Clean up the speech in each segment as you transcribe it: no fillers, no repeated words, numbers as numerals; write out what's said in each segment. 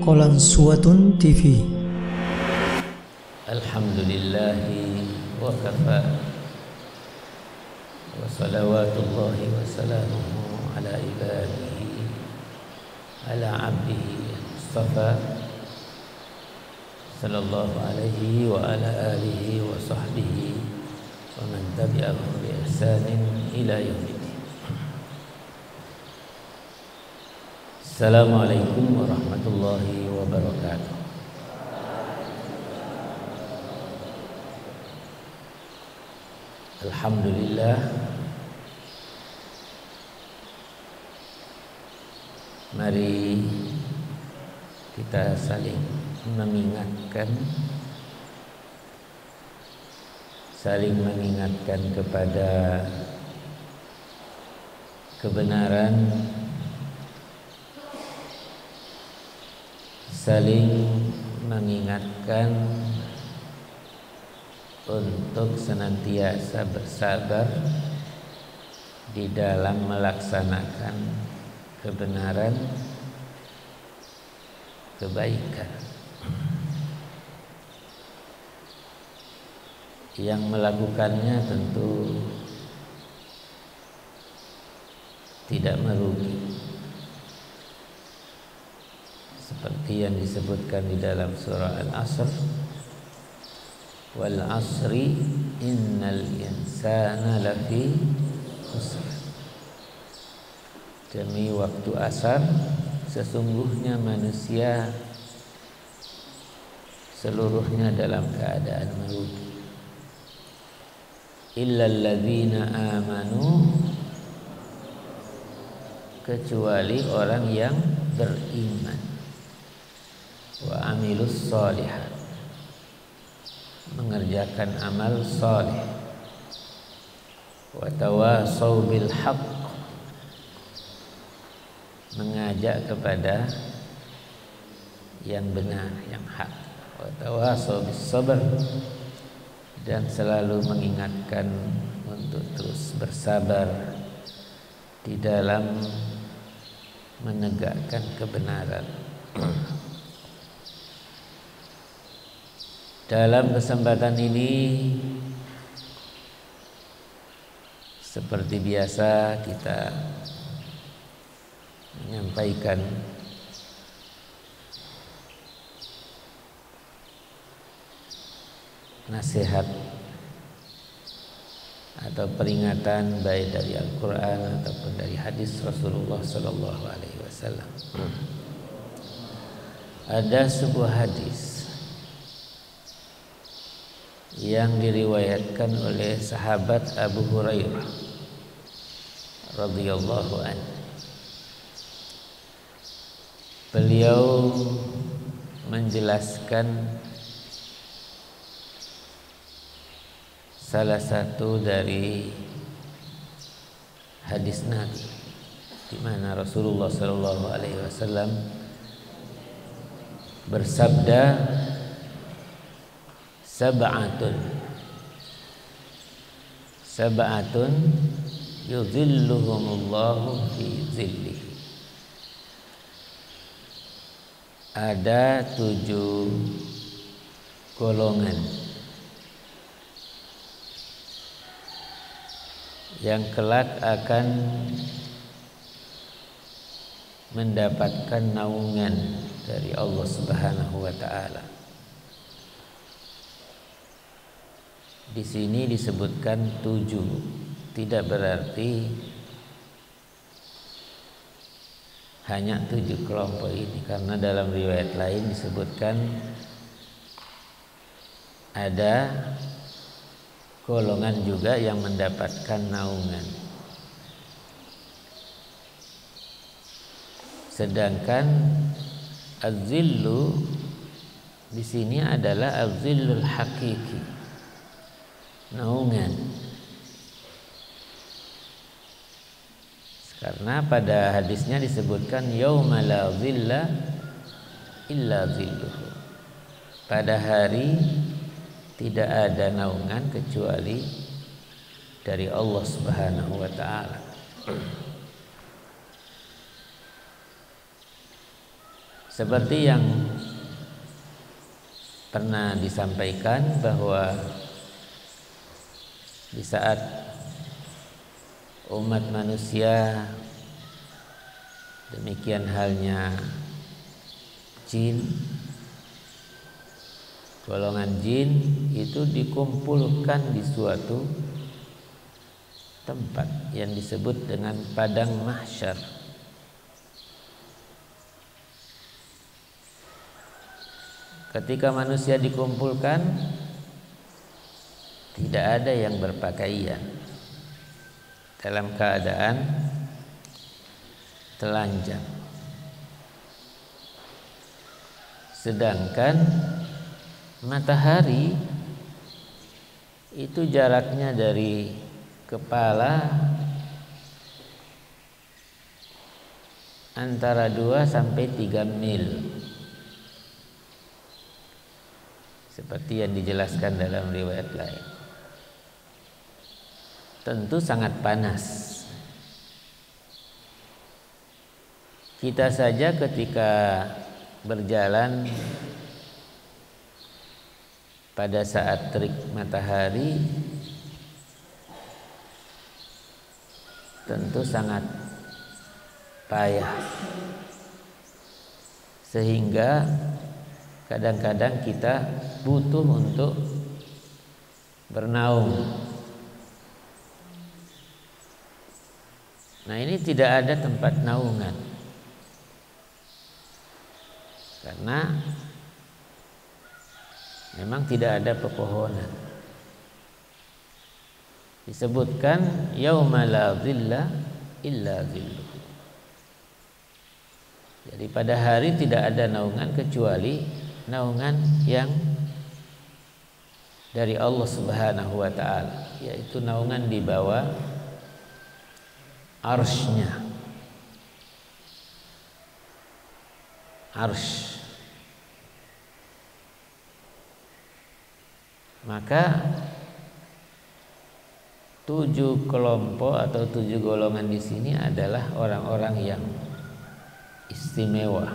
Qalansuwatun TV. Alhamdulillahi wa kafa wa salawatullahi wa salamuhu ala ibadihi ala abdihi mustafa sallallahu alaihi wa ala alihi wa sahbihi wa man tabi'ahum bi ihsanin ila yaumiddin. Assalamualaikum warahmatullahi wabarakatuh. Alhamdulillah, mari kita saling mengingatkan kepada kebenaran, saling mengingatkan untuk senantiasa bersabar di dalam melaksanakan kebenaran, kebaikan. Yang melakukannya tentu tidak merugi, seperti yang disebutkan di dalam surah Al-Asr, wal asri innal insana lafi khusr. Demi waktu asar, sesungguhnya manusia seluruhnya dalam keadaan merugi. Illal ladzina amanu, kecuali orang yang beriman, wa amilus sholihat, mengerjakan amal saleh, wa tawasau bil haqq, mengajak kepada yang benar, yang hak, wa tawasau bis sabr, dan selalu mengingatkan untuk terus bersabar di dalam menegakkan kebenaran. Dalam kesempatan ini, seperti biasa, kita menyampaikan nasihat atau peringatan baik dari Al-Quran ataupun dari hadis Rasulullah Sallallahu Alaihi Wasallam. Ada sebuah hadis yang diriwayatkan oleh sahabat Abu Hurairah radhiyallahu anhu. Beliau menjelaskan salah satu dari hadis Nabi, di mana Rasulullah Sallallahu Alaihi Wasallam bersabda, Sab'atun yuzilluhumullahu fi zillihi. Ada 7 golongan yang kelak akan mendapatkan naungan dari Allah Subhanahu wa taala. Di sini disebutkan 7, tidak berarti hanya 7 kelompok ini, karena dalam riwayat lain disebutkan ada golongan juga yang mendapatkan naungan. Sedangkan az-zillu di sini adalah az-zillul hakiki, naungan. Karena pada hadisnya disebutkan yauma la zilla illa zilluhu. Pada hari tidak ada naungan kecuali dari Allah Subhanahu wa taala. Seperti yang pernah disampaikan bahwa di saat umat manusia, demikian halnya jin, golongan jin itu dikumpulkan di suatu tempat yang disebut dengan padang mahsyar. Ketika manusia dikumpulkan, tidak ada yang berpakaian, dalam keadaan telanjang. Sedangkan matahari itu jaraknya dari kepala antara 2 sampai 3 mil, seperti yang dijelaskan dalam riwayat lain. Tentu sangat panas. Kita saja ketika berjalan pada saat terik matahari tentu sangat payah, sehingga kadang-kadang kita butuh untuk bernaung. Nah, ini tidak ada tempat naungan karena memang tidak ada pepohonan. Disebutkan yauma la dhilla illa dhilluh. Jadi pada hari tidak ada naungan kecuali naungan yang dari Allah Subhanahu wa taala, yaitu naungan di bawah arsy-Nya. Arsy. Maka 7 kelompok atau 7 golongan di sini adalah orang-orang yang istimewa.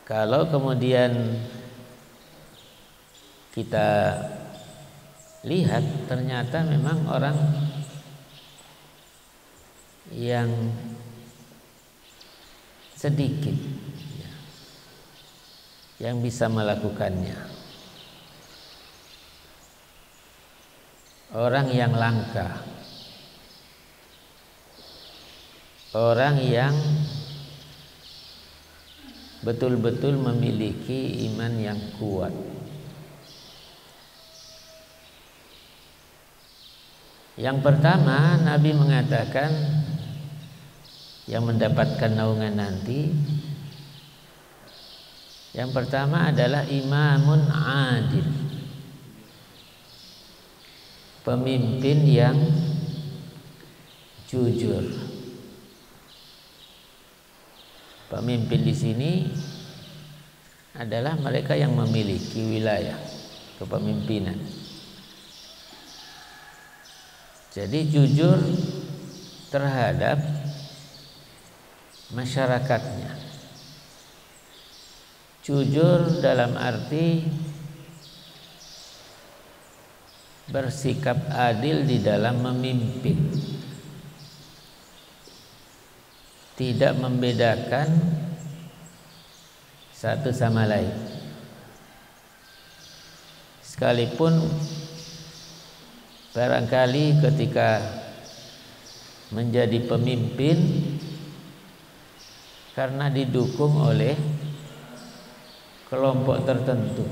Kalau kemudian kita lihat, ternyata memang orang yang sedikit yang bisa melakukannya, orang yang langka, orang yang betul-betul memiliki iman yang kuat. Yang pertama, Nabi mengatakan yang mendapatkan naungan nanti, yang pertama adalah imamun adil, pemimpin yang jujur. Pemimpin di sini adalah mereka yang memiliki wilayah kepemimpinan. Jadi jujur terhadap masyarakatnya. Jujur dalam arti bersikap adil di dalam memimpin, tidak membedakan satu sama lain. Sekalipun barangkali ketika menjadi pemimpin karena didukung oleh kelompok tertentu,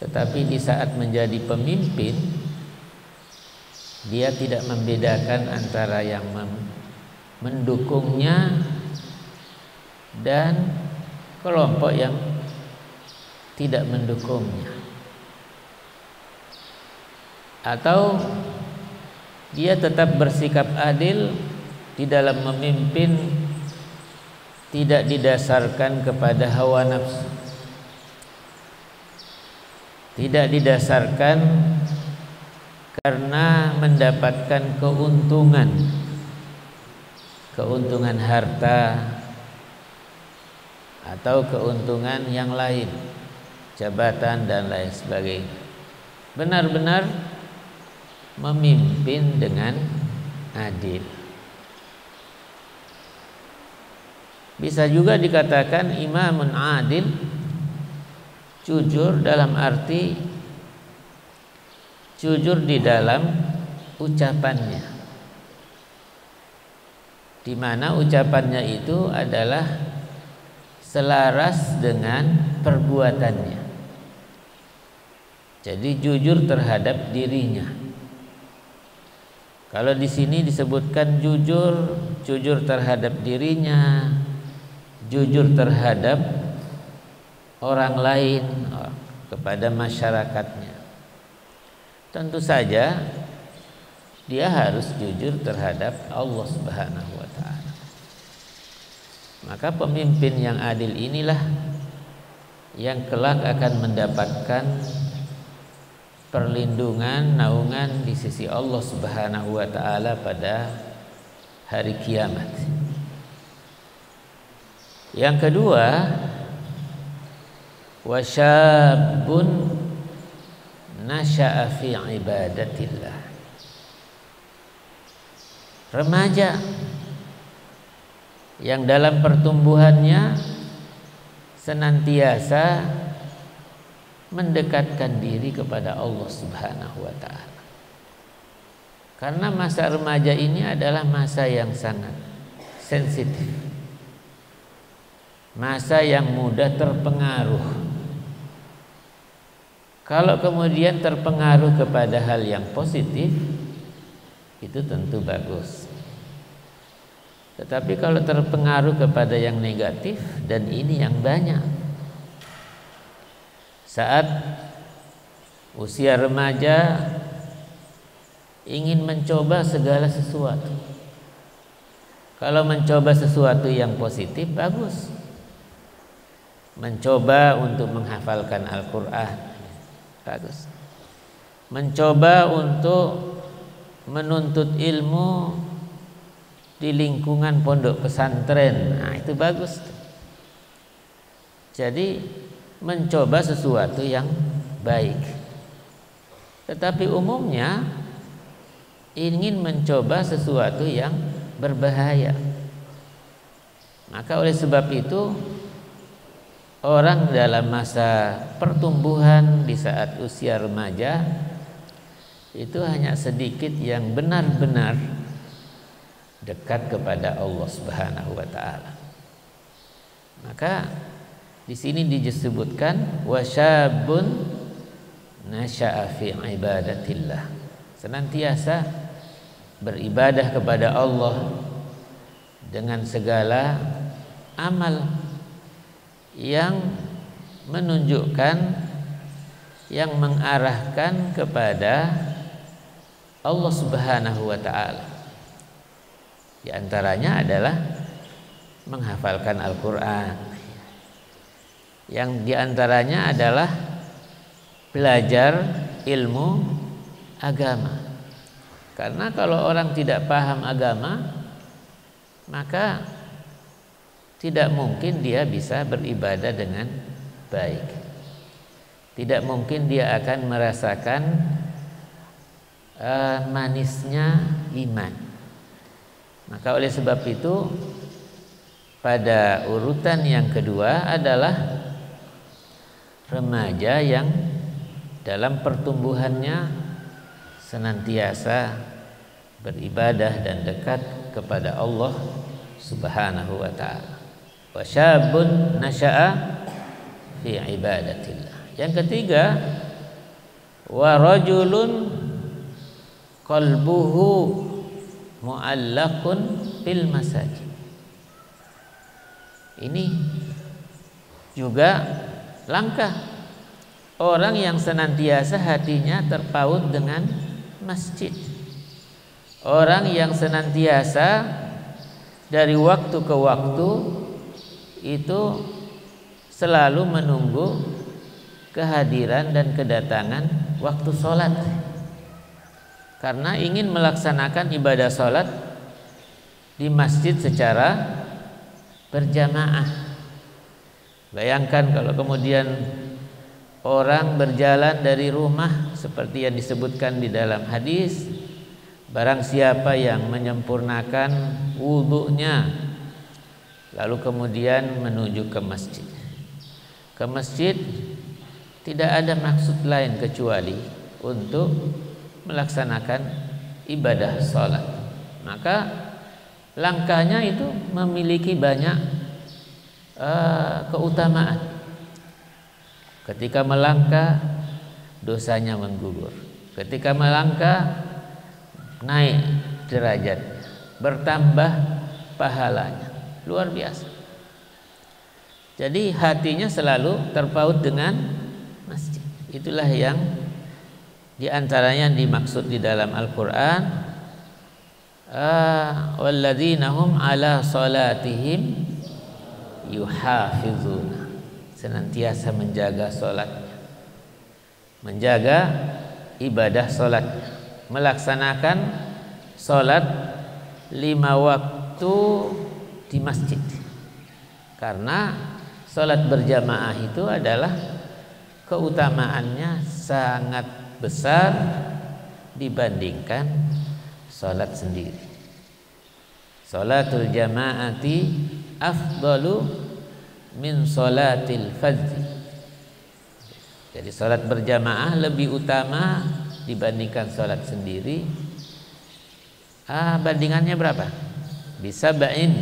tetapi di saat menjadi pemimpin dia tidak membedakan antara yang mendukungnya dan kelompok yang tidak mendukungnya, atau dia tetap bersikap adil di dalam memimpin, tidak didasarkan kepada hawa nafsu, tidak didasarkan karena mendapatkan keuntungan, keuntungan harta atau keuntungan yang lain, jabatan dan lain sebagainya. Benar-benar memimpin dengan adil. Bisa juga dikatakan imamun adil, jujur dalam arti jujur di dalam ucapannya, di mana ucapannya itu adalah selaras dengan perbuatannya. Jadi jujur terhadap dirinya. Kalau di sini disebutkan jujur terhadap dirinya, jujur terhadap orang lain, kepada masyarakatnya. Tentu saja dia harus jujur terhadap Allah Subhanahu wa taala. Maka pemimpin yang adil inilah yang kelak akan mendapatkan perlindungan, naungan di sisi Allah Subhanahu wa taala pada hari kiamat. Yang kedua, wasyabun nasya'a fi ibadatillah. Remaja yang dalam pertumbuhannya senantiasa mendekatkan diri kepada Allah Subhanahu wa taala. Karena masa remaja ini adalah masa yang sangat sensitif. Masa yang mudah terpengaruh. Kalau kemudian terpengaruh kepada hal yang positif, itu tentu bagus. Tetapi kalau terpengaruh kepada yang negatif, dan ini yang banyak, saat usia remaja ingin mencoba segala sesuatu. Kalau mencoba sesuatu yang positif, bagus. Mencoba untuk menghafalkan Al-Quran, bagus. Mencoba untuk menuntut ilmu di lingkungan pondok pesantren, nah itu bagus. Jadi mencoba sesuatu yang baik. Tetapi umumnya ingin mencoba sesuatu yang berbahaya. Maka oleh sebab itu, orang dalam masa pertumbuhan di saat usia remaja itu hanya sedikit yang benar-benar dekat kepada Allah Subhanahu wa taala. Maka di sini disebutkan wasyabun nasya'a fi ibadatillah. Senantiasa beribadah kepada Allah dengan segala amal yang menunjukkan, yang mengarahkan kepada Allah Subhanahu wa taala. Di antaranya adalah menghafalkan Al-Qur'an. Yang di antaranya adalah belajar ilmu agama. Karena kalau orang tidak paham agama, maka tidak mungkin dia bisa beribadah dengan baik. Tidak mungkin dia akan merasakan manisnya iman. Maka oleh sebab itu, pada urutan yang kedua adalah remaja yang dalam pertumbuhannya senantiasa beribadah dan dekat kepada Allah Subhanahu wa taala. Wa syabun nasya'a fi ibadatillah. Yang ketiga, wa rajulun qalbuhu mu'allaqun bil masajid. Ini juga langkah orang yang senantiasa hatinya terpaut dengan masjid. Orang yang senantiasa dari waktu ke waktu itu selalu menunggu kehadiran dan kedatangan waktu sholat, karena ingin melaksanakan ibadah sholat di masjid secara berjamaah. Bayangkan kalau kemudian orang berjalan dari rumah seperti yang disebutkan di dalam hadis, barang siapa yang menyempurnakan wudunya lalu kemudian menuju ke masjid. Ke masjid tidak ada maksud lain kecuali untuk melaksanakan ibadah salat. Maka langkahnya itu memiliki banyak keutamaan. Ketika melangkah dosanya menggugur. Ketika melangkah naik derajat, bertambah pahalanya. Luar biasa. Jadi hatinya selalu terpaut dengan masjid. Itulah yang diantaranya dimaksud di dalam Al-Quran, walladzina hum ala salatihim yuhafizuna, senantiasa menjaga salatnya, menjaga ibadah salatnya, melaksanakan salat 5 waktu di masjid. Karena salat berjamaah itu adalah keutamaannya sangat besar dibandingkan salat sendiri. Salatul jamaati afdalu min salatil fardhi. Jadi salat berjamaah lebih utama dibandingkan salat sendiri. Bandingannya berapa? Bisa ba'in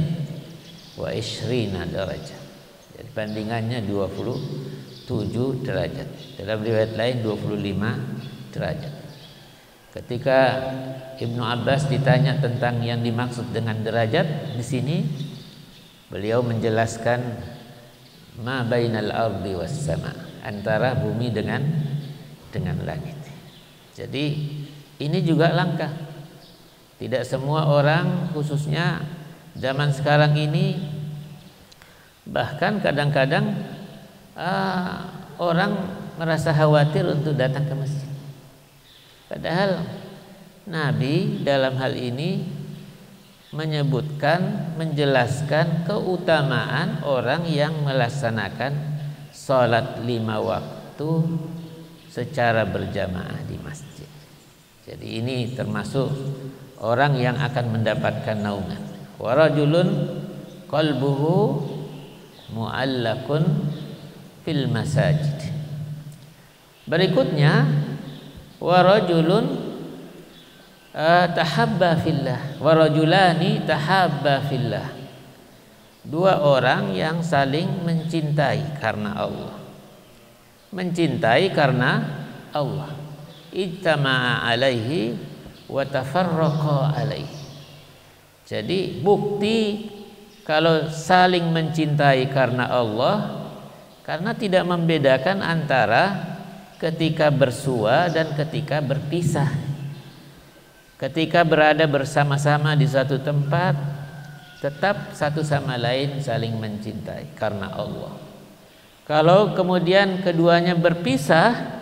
wa ishrina derajat. Jadi bandingannya 27 derajat. Dalam riwayat lain 25 derajat. Ketika Ibnu Abbas ditanya tentang yang dimaksud dengan derajat di sini, beliau menjelaskan ma bainal ardi was sama, antara bumi dengan langit. Jadi ini juga langkah. Tidak semua orang, khususnya zaman sekarang ini, bahkan kadang-kadang orang merasa khawatir untuk datang ke masjid. Padahal Nabi dalam hal ini menyebutkan, menjelaskan keutamaan orang yang melaksanakan salat 5 waktu secara berjamaah di masjid. Jadi ini termasuk orang yang akan mendapatkan naungan. Wa rajulun qalbuhu mu'allaqun fil masajid. Berikutnya wa rajulun tahabba fillah wa rajulani tahabba fillah. 2 orang yang saling mencintai karena Allah. Mencintai karena Allah. Ijtama'a alaihi wa tafarraqa alaihi. Jadi bukti kalau saling mencintai karena Allah, karena tidak membedakan antara ketika bersua dan ketika berpisah. Ketika berada bersama-sama di satu tempat, tetap satu sama lain saling mencintai karena Allah. Kalau kemudian keduanya berpisah,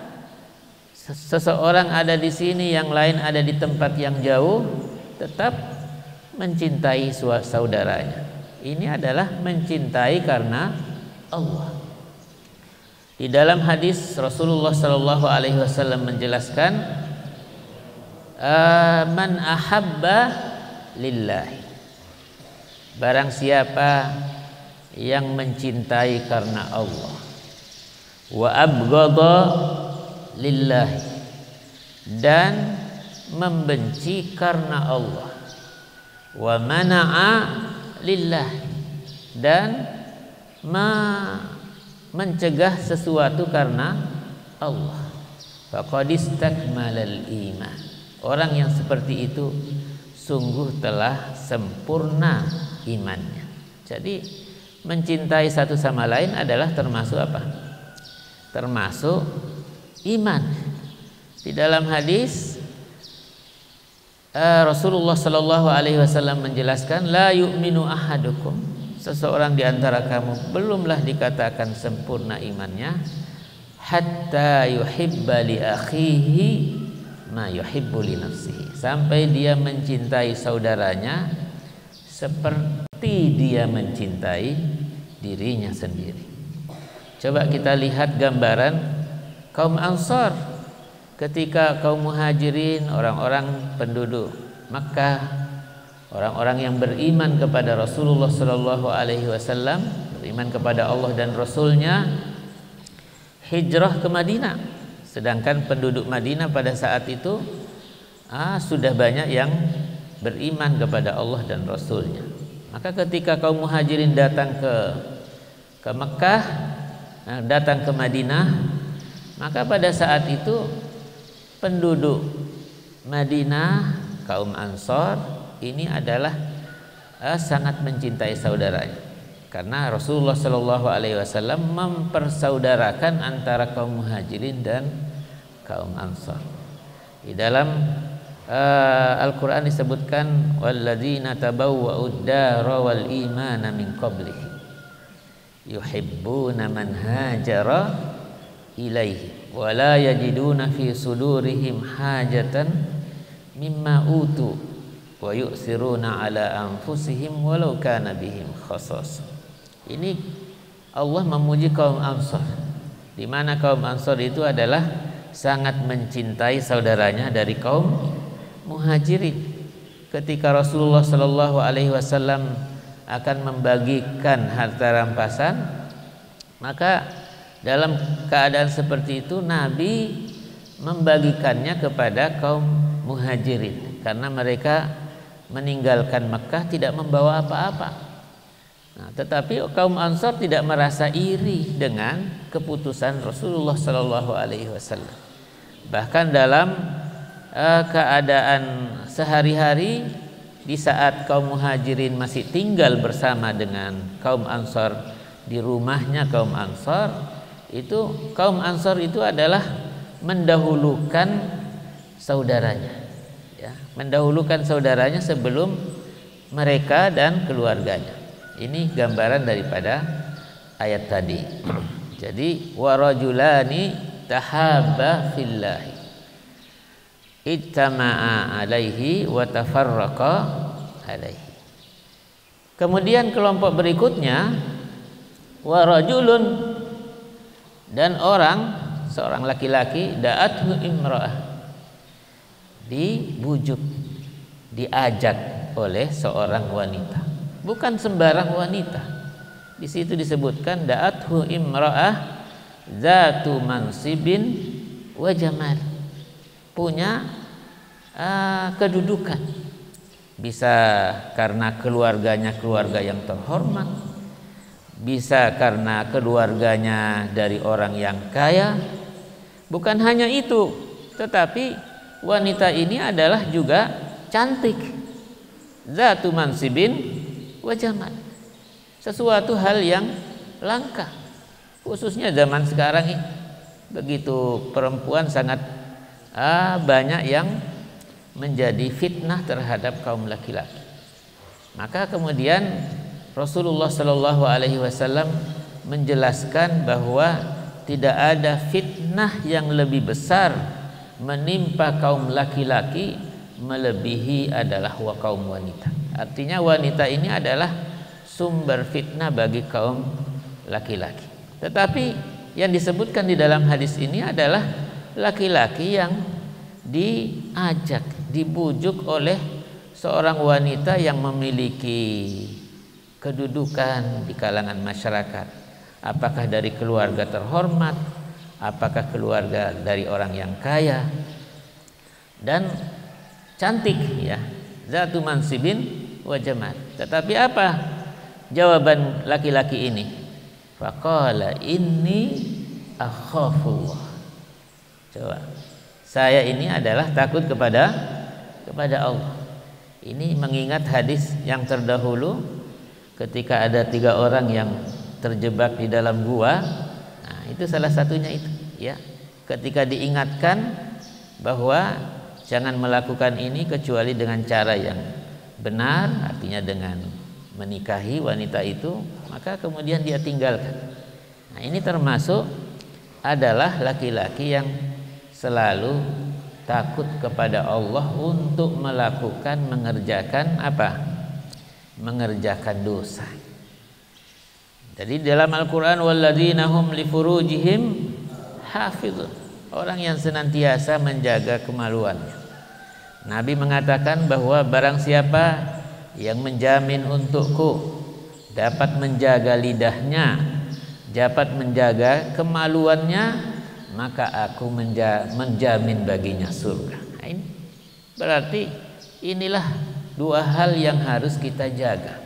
seseorang ada di sini, yang lain ada di tempat yang jauh, tetap mencintai saudaranya. Ini adalah mencintai karena Allah. Di dalam hadis Rasulullah sallallahu alaihi wasallam menjelaskan, man ahabba lillahi, barang siapa yang mencintai karena Allah, wa abghadha lillahi, dan membenci karena Allah, wa mana'a lillahi, dan mencegah sesuatu karena Allah, faqad istakmalal iman. Orang yang seperti itu sungguh telah sempurna imannya. Jadi mencintai satu sama lain adalah termasuk apa? Termasuk iman. Di dalam hadis Rasulullah sallallahu alaihi wasallam menjelaskan, la yu'minu ahadukum, seseorang di antara kamu belumlah dikatakan sempurna imannya, hatta yuhibba li akhihi ma yuhibbu li nafsihi, sampai dia mencintai saudaranya seperti dia mencintai dirinya sendiri. Coba kita lihat gambaran kaum Ansar ketika kaum Muhajirin, orang-orang penduduk Makkah, orang-orang yang beriman kepada Rasulullah Sallallahu Alaihi Wasallam, beriman kepada Allah dan Rasulnya, hijrah ke Madinah. Sedangkan penduduk Madinah pada saat itu sudah banyak yang beriman kepada Allah dan Rasulnya. Maka ketika kaum Muhajirin datang ke Mekah, datang ke Madinah, maka pada saat itu penduduk Madinah, kaum Ansar ini adalah sangat mencintai saudaranya, karena Rasulullah Shallallahu Alaihi Wasallam mempersaudarakan antara kaum Muhajirin dan kaum Ansar. Di dalam Al-Quran disebutkan walladzina tabawwa'ud dara wal imana min qablihi yuhibbuna man hajara ilaihi wa la yajiduna fi sudurihim hajatan mimma utu wa yu'siruna ala anfusihim walau kana bihim khasas. Ini Allah memuji kaum Ansar, di mana kaum Ansar itu adalah sangat mencintai saudaranya dari kaum Muhajirin. Ketika Rasulullah Sallallahu Alaihi Wasallam akan membagikan harta rampasan, maka dalam keadaan seperti itu Nabi membagikannya kepada kaum Muhajirin, karena mereka meninggalkan Mekah tidak membawa apa-apa. Tetapi kaum Ansar tidak merasa iri dengan keputusan Rasulullah Sallallahu Alaihi Wasallam. Bahkan dalam keadaan sehari-hari, di saat kaum Muhajirin masih tinggal bersama dengan kaum Ansar di rumahnya kaum Ansar, itu kaum Ansar itu adalah mendahulukan saudaranya, ya, mendahulukan saudaranya sebelum mereka dan keluarganya. Ini gambaran daripada ayat tadi. Jadi warajulani tahabba fillahi ittama'a alaihi wa tafarraqa alaihi. Kemudian kelompok berikutnya warajulun, dan seorang laki-laki da'athu imra'ah, dibujuk, diajak oleh seorang wanita, bukan sembarang wanita. Di situ disebutkan da'athu imra'ah zatu mansibin wa jamal, punya kedudukan, bisa karena keluarganya keluarga yang terhormat, bisa karena keluarganya dari orang yang kaya. Bukan hanya itu, tetapi wanita ini adalah juga cantik, zatu mansibin wa jamal, sesuatu hal yang langka, khususnya zaman sekarang ini. Begitu perempuan sangat banyak yang menjadi fitnah terhadap kaum laki-laki. Maka kemudian Rasulullah Shallallahu Alaihi Wasallam menjelaskan bahwa tidak ada fitnah yang lebih besar menimpa kaum laki-laki melebihi adalah kaum wanita. Artinya wanita ini adalah sumber fitnah bagi kaum laki-laki. Tetapi yang disebutkan di dalam hadis ini adalah laki-laki yang diajak, dibujuk oleh seorang wanita yang memiliki kedudukan di kalangan masyarakat, apakah dari keluarga terhormat, apakah keluarga dari orang yang kaya dan cantik, ya, zatu mansibin wa jamal. Tetapi apa jawaban laki-laki ini? Faqala inni akhafullah. Coba, saya ini adalah takut kepada Allah. Ini mengingat hadis yang terdahulu ketika ada 3 orang yang terjebak di dalam gua. Nah, itu salah satunya itu, ya. Ketika diingatkan bahwa jangan melakukan ini kecuali dengan cara yang benar, artinya dengan menikahi wanita itu, maka kemudian dia tinggalkan. Nah, ini termasuk adalah laki-laki yang selalu takut kepada Allah untuk melakukan, mengerjakan apa? mengerjakan dosa. Jadi dalam Al-Quran, walladzina hum li furujihim hafizun, orang yang senantiasa menjaga kemaluannya. Nabi mengatakan bahwa barang siapa yang menjamin untukku dapat menjaga lidahnya, dapat menjaga kemaluannya, maka aku menjamin baginya surga. Nah, ini berarti inilah dua hal yang harus kita jaga.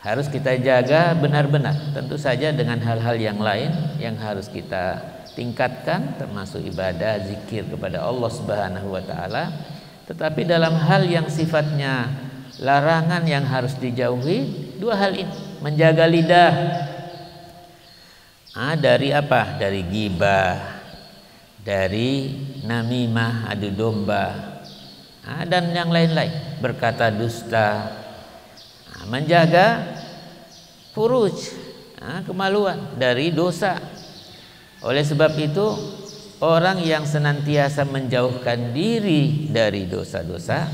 Harus kita jaga benar-benar. Tentu saja dengan hal-hal yang lain yang harus kita tingkatkan, termasuk ibadah, zikir kepada Allah Subhanahu wa taala. Tetapi dalam hal yang sifatnya larangan yang harus dijauhi, dua hal ini, menjaga lidah. Dari apa? Dari ghibah, dari namimah, adu domba, dan yang lain-lain, berkata dusta. Menjaga furuj, kemaluan dari dosa. Oleh sebab itu, orang yang senantiasa menjauhkan diri dari dosa-dosa,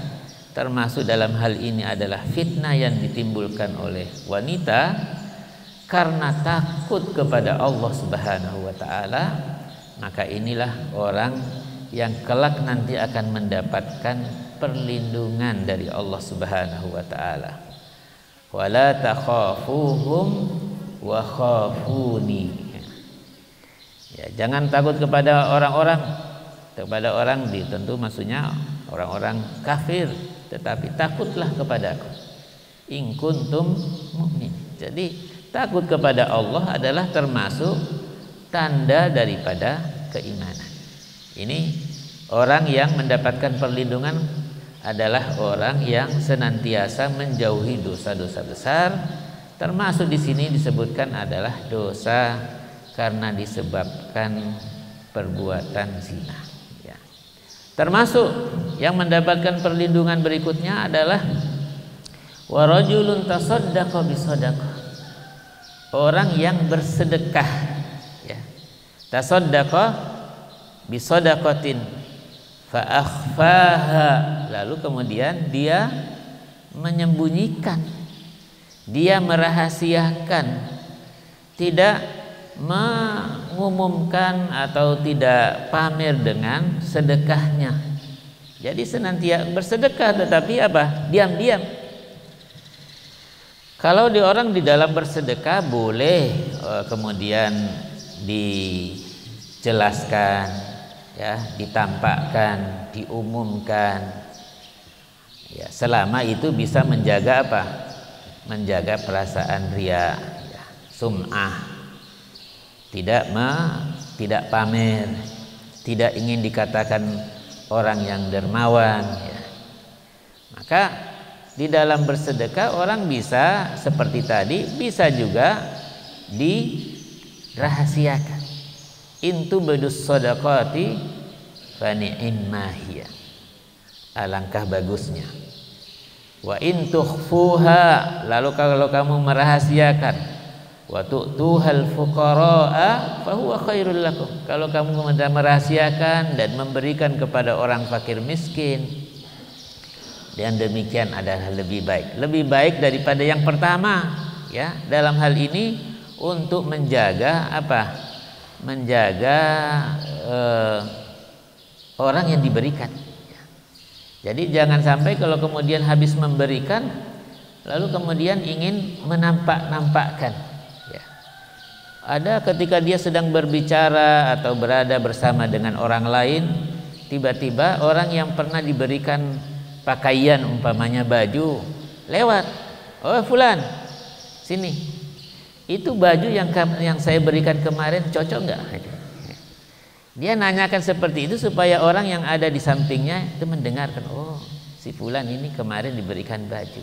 termasuk dalam hal ini adalah fitnah yang ditimbulkan oleh wanita karena takut kepada Allah Subhanahu wa taala, maka inilah orang yang kelak nanti akan mendapatkan perlindungan dari Allah Subhanahu wa taala. Wala takhafuhum wa khafuni. Ya, jangan takut kepada orang-orang. Kepada orang tentu maksudnya orang-orang kafir, tetapi takutlah kepadaku. In kuntum mu'min. Jadi takut kepada Allah adalah termasuk tanda daripada keimanan. Ini orang yang mendapatkan perlindungan adalah orang yang senantiasa menjauhi dosa-dosa besar, termasuk di sini disebutkan adalah dosa karena disebabkan perbuatan zina. Ya. Termasuk yang mendapatkan perlindungan berikutnya adalah warajulun tasaddaqa bisadaqah, orang yang bersedekah. Ya. Tasaddaqa bisadaqatin fa akhfaha, lalu kemudian dia menyembunyikan, dia merahasiakan, tidak mengumumkan atau tidak pamer dengan sedekahnya. Jadi senantiasa bersedekah tetapi apa? Diam-diam. Kalau orang di dalam bersedekah boleh kemudian dijelaskan, ya, ditampakkan, diumumkan, ya, selama itu bisa menjaga apa? Menjaga perasaan riya, ya, sum'ah, tidak pamer, tidak ingin dikatakan orang yang dermawan, ya. Maka di dalam bersedekah orang bisa seperti tadi, bisa juga dirahasiakan. Intu bedus sodakoti fani'imma hiya, alangkah bagusnya. Wa intukhfuha, lalu kalau kamu merahasiakan, wa tu'tuhal fuqara'a fahuwa khairul lakum, kalau kamu merahasiakan dan memberikan kepada orang fakir miskin, dan demikian adalah lebih baik daripada yang pertama, ya. Dalam hal ini untuk menjaga apa? Menjaga orang yang diberikan. Jadi jangan sampai kalau kemudian habis memberikan lalu kemudian ingin menampak-nampakkan, ya. Ada ketika dia sedang berbicara atau berada bersama dengan orang lain, tiba-tiba orang yang pernah diberikan pakaian, umpamanya baju, lewat, oh fulan, sini, itu baju yang saya berikan kemarin cocok nggak? Dia nanyakan seperti itu supaya orang yang ada di sampingnya itu mendengarkan, oh si fulan ini kemarin diberikan baju.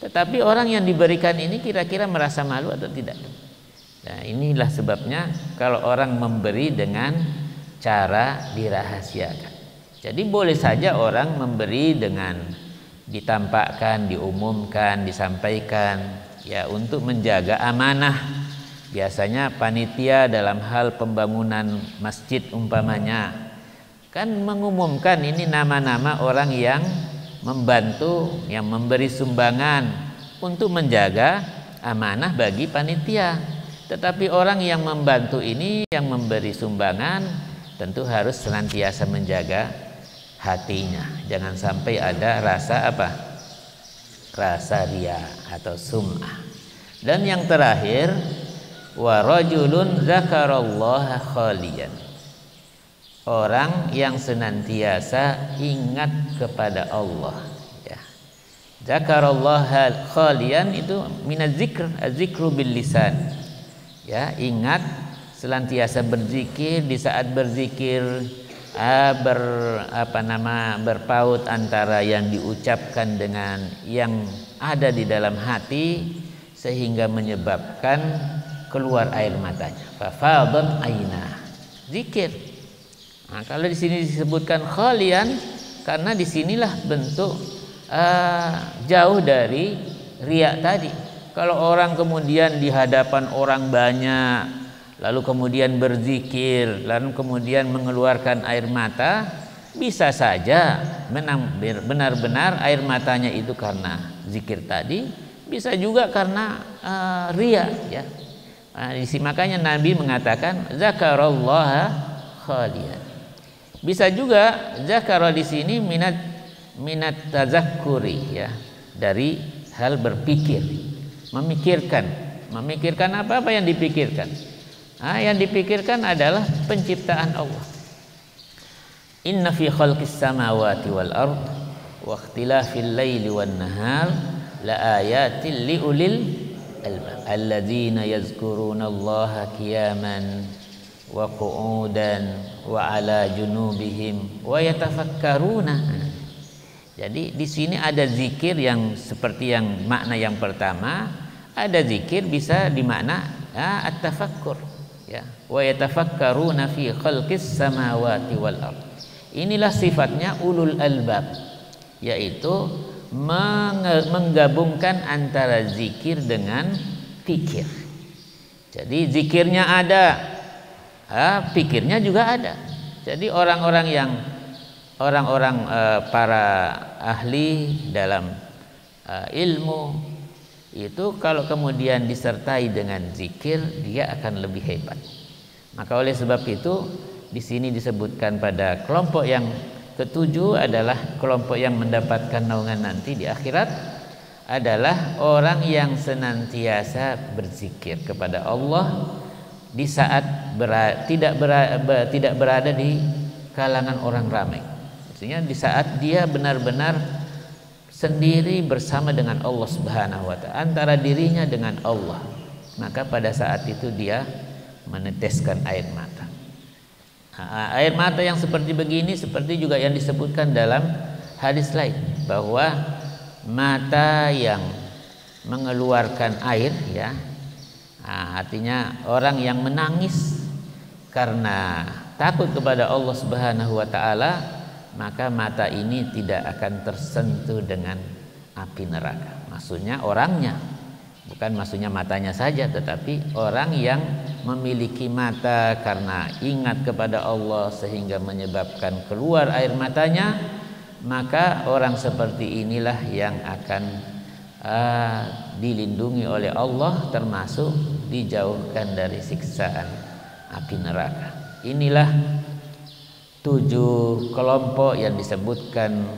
Tetapi orang yang diberikan ini kira-kira merasa malu atau tidak? Nah, inilah sebabnya kalau orang memberi dengan cara dirahasiakan. Jadi boleh saja orang memberi dengan ditampakkan, diumumkan, disampaikan, ya, untuk menjaga amanah. Biasanya panitia dalam hal pembangunan masjid umpamanya kan mengumumkan ini nama-nama orang yang membantu, yang memberi sumbangan untuk menjaga amanah bagi panitia. Tetapi orang yang membantu ini, yang memberi sumbangan, tentu harus senantiasa menjaga hatinya. Jangan sampai ada rasa apa? Rasa riya atau sum'ah. Dan yang terakhir, wa rajulun zakarallaha khaliyan. Orang yang senantiasa ingat kepada Allah, ya. Zakarallaha khaliyan itu minaz zikr, az-zikru bil lisan. Ya, ingat, senantiasa berzikir. Di saat berzikir berpaut antara yang diucapkan dengan yang ada di dalam hati, sehingga menyebabkan keluar air matanya. Fafadat aina, zikir. Nah, kalau di sini disebutkan khalian, karena disinilah bentuk jauh dari riya tadi. Kalau orang kemudian di hadapan orang banyak, lalu kemudian berzikir, lalu kemudian mengeluarkan air mata, bisa saja benar-benar air matanya itu karena zikir tadi, bisa juga karena riya, ya. Nah, makanya Nabi mengatakan zakarallaha khaliyan. Bisa juga zakara di sini minat tazakkuri, ya, dari hal berpikir. Memikirkan apa yang dipikirkan? Yang dipikirkan adalah penciptaan Allah. Inna fi khalqis samawati wal ard wa ikhtilafil laili wan nahar la ayatin liulil albab alladzina yazkurunallaha qiyaman wa qu'udan wa ala junubihim wa yatafakkaruna. Jadi di sini ada zikir yang seperti yang makna yang pertama. Ada zikir bisa dimakna at-tafakkur, ya. Wa yatafakkaruna fi khalqis samawati wal ard. Inilah sifatnya ulul albab, yaitu menggabungkan antara zikir dengan pikir. Jadi zikirnya ada, pikirnya juga ada. Jadi orang-orang para ahli dalam ilmu itu kalau kemudian disertai dengan zikir, dia akan lebih hebat. Maka oleh sebab itu di sini disebutkan pada kelompok yang ketujuh adalah kelompok yang mendapatkan naungan nanti di akhirat, adalah orang yang senantiasa berzikir kepada Allah di saat tidak berada di kalangan orang ramai. Maksudnya di saat dia benar-benar sendiri bersama dengan Allah Subhanahu wa ta'ala, antara dirinya dengan Allah, maka pada saat itu dia meneteskan air mata. Air mata yang seperti begini seperti juga yang disebutkan dalam hadis lain, bahwa mata yang mengeluarkan air, ya, artinya orang yang menangis karena takut kepada Allah Subhanahu wa ta'ala, maka mata ini tidak akan tersentuh dengan api neraka. Maksudnya orangnya, bukan maksudnya matanya saja, tetapi orang yang memiliki mata karena ingat kepada Allah sehingga menyebabkan keluar air matanya, maka orang seperti inilah yang akan dilindungi oleh Allah, termasuk dijauhkan dari siksaan api neraka. Inilah 7 kelompok yang disebutkan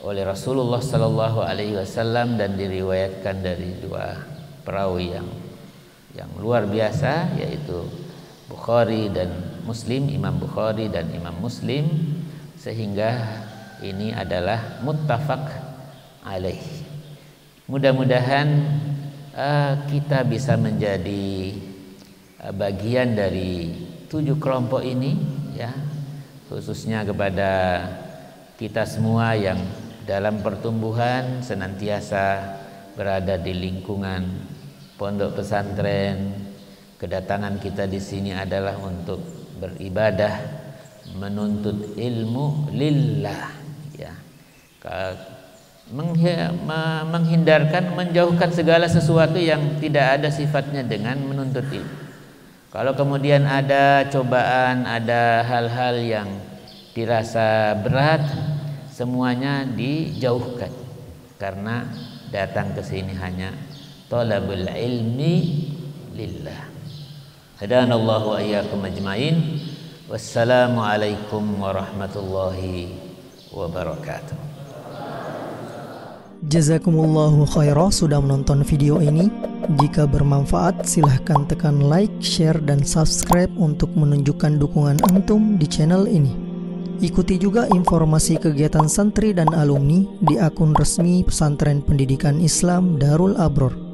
oleh Rasulullah Sallallahu Alaihi Wasallam dan diriwayatkan dari 2 perawi yang luar biasa, yaitu Bukhari dan Muslim, Imam Bukhari dan Imam Muslim, sehingga ini adalah muttafaq alaih. Mudah-mudahan kita bisa menjadi bagian dari 7 kelompok ini, ya, khususnya kepada kita semua yang dalam pertumbuhan senantiasa berada di lingkungan pondok pesantren. Kedatangan kita di sini adalah untuk beribadah, menuntut ilmu lillah, ya. Menghindarkan, menjauhkan segala sesuatu yang tidak ada sifatnya dengan menuntut ilmu. Kalau kemudian ada cobaan, ada hal-hal yang dirasa berat, semuanya dijauhkan, karena datang ke sini hanya talabul ilmi lillah. Hadanallahu wa iyyakum ajmain. Wassalamualaikum warahmatullahi wabarakatuh. Jazakumullahu khairan sudah menonton video ini. Jika bermanfaat, silahkan tekan like, share, dan subscribe untuk menunjukkan dukungan antum di channel ini. Ikuti juga informasi kegiatan santri dan alumni di akun resmi Pesantren Pendidikan Islam Darul Abror.